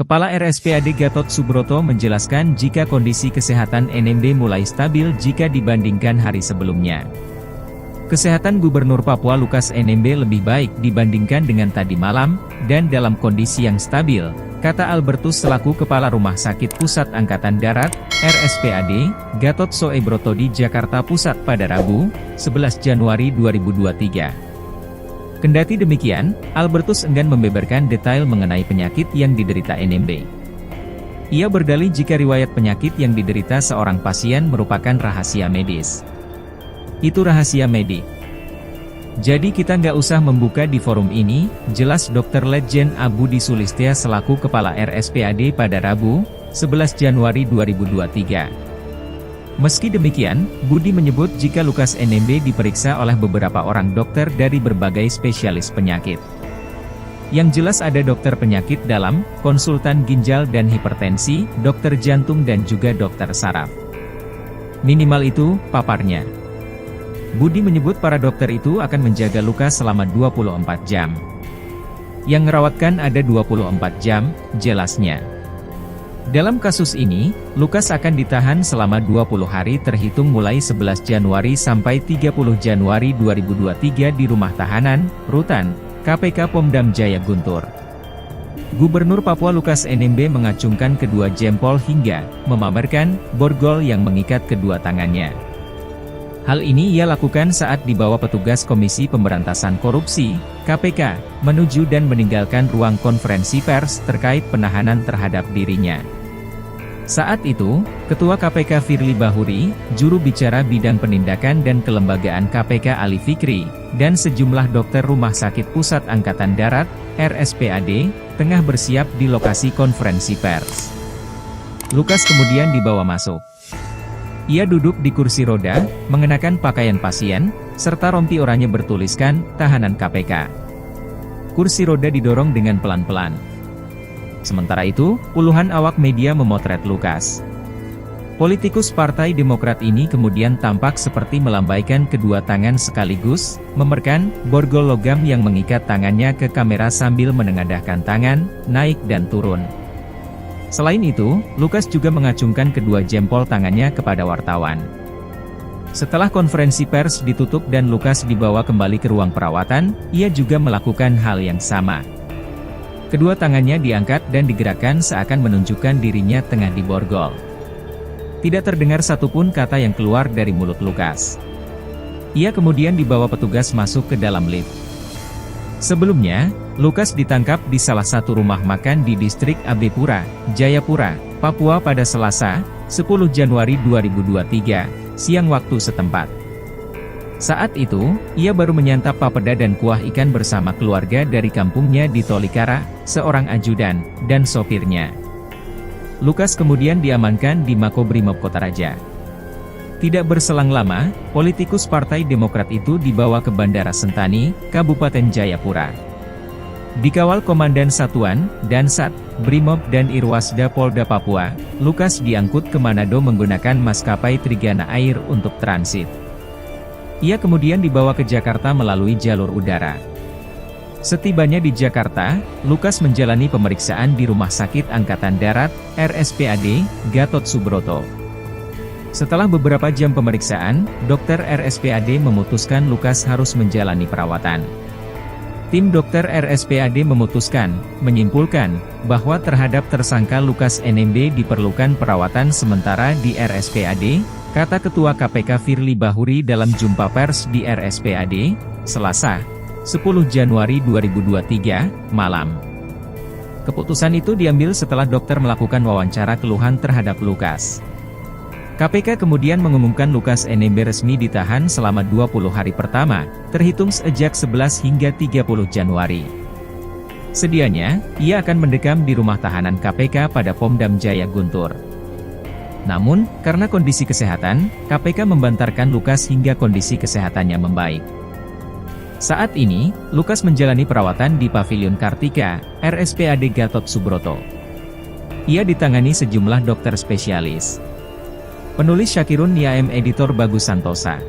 Kepala RSPAD Gatot Subroto menjelaskan jika kondisi kesehatan NMB mulai stabil jika dibandingkan hari sebelumnya. Kesehatan Gubernur Papua Lukas NMB lebih baik dibandingkan dengan tadi malam, dan dalam kondisi yang stabil, kata Albertus selaku Kepala Rumah Sakit Pusat Angkatan Darat, RSPAD, Gatot Subroto di Jakarta Pusat pada Rabu, 11 Januari 2023. Kendati demikian, Albertus enggan membeberkan detail mengenai penyakit yang diderita NMB. Ia berdalih jika riwayat penyakit yang diderita seorang pasien merupakan rahasia medis. Itu rahasia medik. Jadi kita nggak usah membuka di forum ini, jelas Dr. Letjen Budi Sulistya selaku Kepala RSPAD pada Rabu, 11 Januari 2023. Meski demikian, Budi menyebut jika Lukas NMB diperiksa oleh beberapa orang dokter dari berbagai spesialis penyakit. Yang jelas ada dokter penyakit dalam, konsultan ginjal dan hipertensi, dokter jantung dan juga dokter saraf. Minimal itu, paparnya. Budi menyebut para dokter itu akan menjaga Lukas selama 24 jam. Yang merawatkan ada 24 jam, jelasnya. Dalam kasus ini, Lukas akan ditahan selama 20 hari terhitung mulai 11 Januari sampai 30 Januari 2023 di Rumah Tahanan, Rutan, KPK Pom Dam Jaya Guntur. Gubernur Papua Lukas NMB mengacungkan kedua jempol hingga memamerkan borgol yang mengikat kedua tangannya. Hal ini ia lakukan saat dibawa petugas Komisi Pemberantasan Korupsi, KPK, menuju dan meninggalkan ruang konferensi pers terkait penahanan terhadap dirinya. Saat itu, Ketua KPK Firly Bahuri, juru bicara bidang penindakan dan kelembagaan KPK Ali Fikri, dan sejumlah dokter Rumah Sakit Pusat Angkatan Darat, RSPAD, tengah bersiap di lokasi konferensi pers. Lukas kemudian dibawa masuk. Ia duduk di kursi roda, mengenakan pakaian pasien, serta rompi oranye bertuliskan, tahanan KPK. Kursi roda didorong dengan pelan-pelan. Sementara itu, puluhan awak media memotret Lukas. Politikus Partai Demokrat ini kemudian tampak seperti melambaikan kedua tangan sekaligus, memerkan borgol logam yang mengikat tangannya ke kamera sambil menengadahkan tangan, naik dan turun. Selain itu, Lukas juga mengacungkan kedua jempol tangannya kepada wartawan. Setelah konferensi pers ditutup dan Lukas dibawa kembali ke ruang perawatan, ia juga melakukan hal yang sama. Kedua tangannya diangkat dan digerakkan seakan menunjukkan dirinya tengah diborgol. Tidak terdengar satupun kata yang keluar dari mulut Lukas. Ia kemudian dibawa petugas masuk ke dalam lift. Sebelumnya, Lukas ditangkap di salah satu rumah makan di distrik Abepura, Jayapura, Papua pada Selasa, 10 Januari 2023, siang waktu setempat. Saat itu, ia baru menyantap papeda dan kuah ikan bersama keluarga dari kampungnya di Tolikara, seorang ajudan, dan sopirnya. Lukas kemudian diamankan di Makobrimob Kota Raja. Tidak berselang lama, politikus Partai Demokrat itu dibawa ke Bandara Sentani, Kabupaten Jayapura. Dikawal Komandan Satuan, Dansat, Brimob dan Irwasda Polda Papua, Lukas diangkut ke Manado menggunakan maskapai Trigana Air untuk transit. Ia kemudian dibawa ke Jakarta melalui jalur udara. Setibanya di Jakarta, Lukas menjalani pemeriksaan di Rumah Sakit Angkatan Darat, RSPAD, Gatot Subroto. Setelah beberapa jam pemeriksaan, dokter RSPAD memutuskan Lukas harus menjalani perawatan. Tim dokter RSPAD menyimpulkan, bahwa terhadap tersangka Lukas NMB diperlukan perawatan sementara di RSPAD, kata Ketua KPK Firly Bahuri dalam jumpa pers di RSPAD, Selasa, 10 Januari 2023, malam. Keputusan itu diambil setelah dokter melakukan wawancara keluhan terhadap Lukas. KPK kemudian mengumumkan Lukas NMB resmi ditahan selama 20 hari pertama, terhitung sejak 11 hingga 30 Januari. Sedianya, ia akan mendekam di rumah tahanan KPK pada Pom Dam Jaya Guntur. Namun, karena kondisi kesehatan, KPK membantarkan Lukas hingga kondisi kesehatannya membaik. Saat ini, Lukas menjalani perawatan di Pavilion Kartika, RSPAD Gatot Subroto. Ia ditangani sejumlah dokter spesialis. Penulis Syakirun Niaem, editor Bagus Santosa.